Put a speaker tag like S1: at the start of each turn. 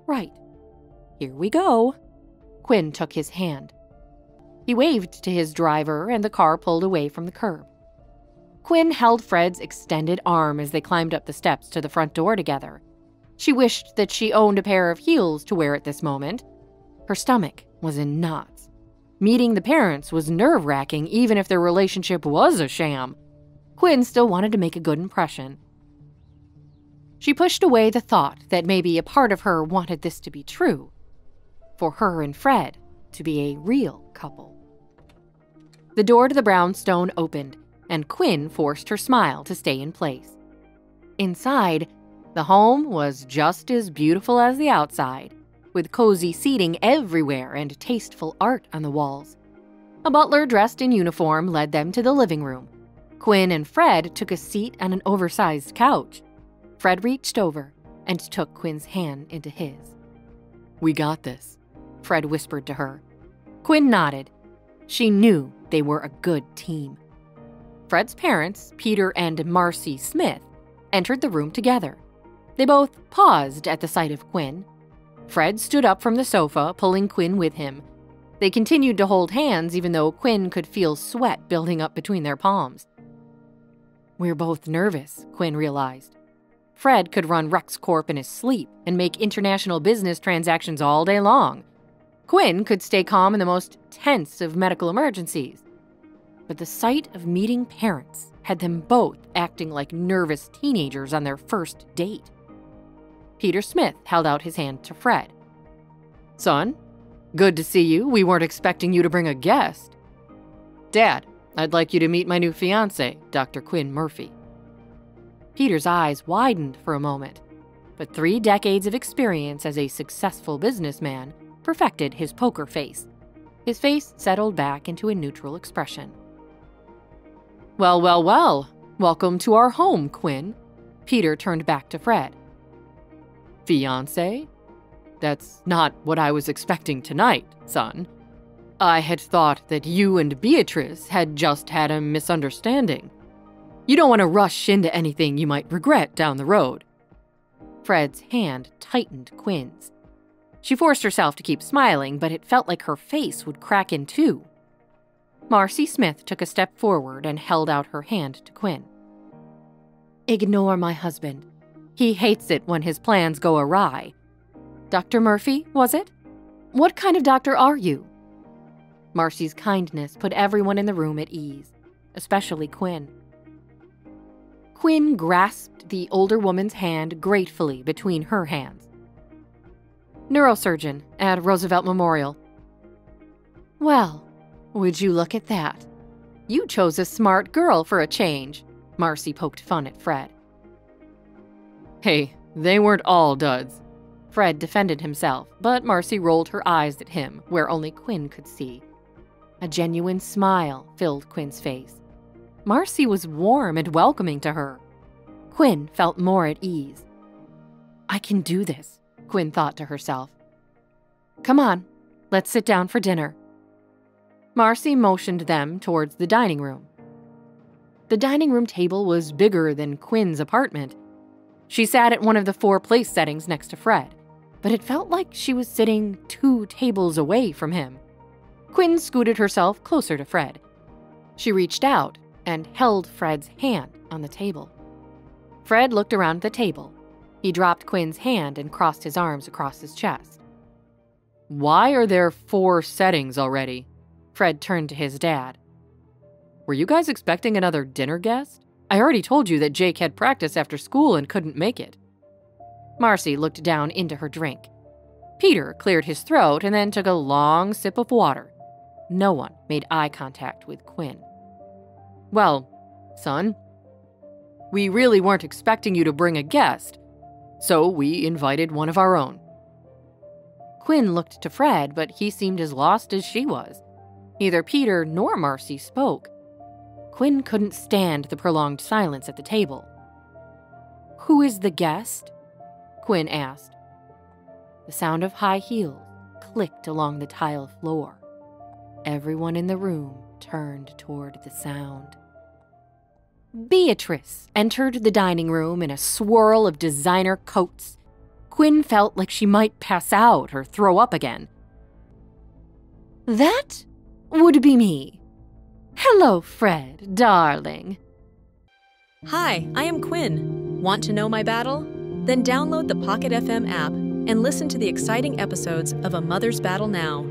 S1: Right. Here we go." Quinn took his hand. He waved to his driver, and the car pulled away from the curb. Quinn held Fred's extended arm as they climbed up the steps to the front door together. She wished that she owned a pair of heels to wear at this moment. Her stomach was in knots. Meeting the parents was nerve-wracking, even if their relationship was a sham. Quinn still wanted to make a good impression. She pushed away the thought that maybe a part of her wanted this to be true, for her and Fred to be a real couple. The door to the brownstone opened, and Quinn forced her smile to stay in place. Inside, the home was just as beautiful as the outside, with cozy seating everywhere and tasteful art on the walls. A butler dressed in uniform led them to the living room. Quinn and Fred took a seat on an oversized couch. Fred reached over and took Quinn's hand into his. "We got this," Fred whispered to her. Quinn nodded. She knew they were a good team. Fred's parents, Peter and Marcy Smith, entered the room together. They both paused at the sight of Quinn. Fred stood up from the sofa, pulling Quinn with him. They continued to hold hands even though Quinn could feel sweat building up between their palms. "We're both nervous," Quinn realized. Fred could run Rex Corp in his sleep and make international business transactions all day long. Quinn could stay calm in the most tense of medical emergencies. But the sight of meeting parents had them both acting like nervous teenagers on their first date. Peter Smith held out his hand to Fred. "Son, good to see you. We weren't expecting you to bring a guest." "Dad, I'd like you to meet my new fiancé, Dr. Quinn Murphy." Peter's eyes widened for a moment, but 3 decades of experience as a successful businessman perfected his poker face. His face settled back into a neutral expression. Well, well, well. Welcome to our home, Quinn." Peter turned back to Fred. "Fiancé? That's not what I was expecting tonight, son. I had thought that you and Beatrice had just had a misunderstanding. You don't want to rush into anything you might regret down the road." Fred's hand tightened Quinn's. She forced herself to keep smiling, but it felt like her face would crack in two. Marcy Smith took a step forward and held out her hand to Quinn. "Ignore my husband. He hates it when his plans go awry. Dr. Murphy, was it? What kind of doctor are you?" Marcy's kindness put everyone in the room at ease, especially Quinn. Quinn grasped the older woman's hand gratefully between her hands. "Neurosurgeon at Roosevelt Memorial." "Well, would you look at that? You chose a smart girl for a change," Marcy poked fun at Fred. "Hey, they weren't all duds." Fred defended himself, but Marcy rolled her eyes at him where only Quinn could see. A genuine smile filled Quinn's face. Marcy was warm and welcoming to her. Quinn felt more at ease. "I can do this," Quinn thought to herself. "Come on, let's sit down for dinner." Marcy motioned them towards the dining room. The dining room table was bigger than Quinn's apartment. She sat at one of the 4 place settings next to Fred, but it felt like she was sitting 2 tables away from him. Quinn scooted herself closer to Fred. She reached out and held Fred's hand on the table. Fred looked around the table. He dropped Quinn's hand and crossed his arms across his chest. "Why are there 4 settings already?" Fred turned to his dad. "Were you guys expecting another dinner guest? I already told you that Jake had practice after school and couldn't make it." Marcy looked down into her drink. Peter cleared his throat and then took a long sip of water. No one made eye contact with Quinn. "Well, son, we really weren't expecting you to bring a guest, so we invited one of our own." Quinn looked to Fred, but he seemed as lost as she was. Neither Peter nor Marcy spoke. Quinn couldn't stand the prolonged silence at the table. "Who is the guest?" Quinn asked. The sound of high heels clicked along the tile floor. Everyone in the room turned toward the sound. Beatrice entered the dining room in a swirl of designer coats. Quinn felt like she might pass out or throw up again. That would be me. Hello, Fred, darling.
S2: Hi, I am Quinn. Want to know my battle? Then download the Pocket FM app and listen to the exciting episodes of A Mother's Battle now.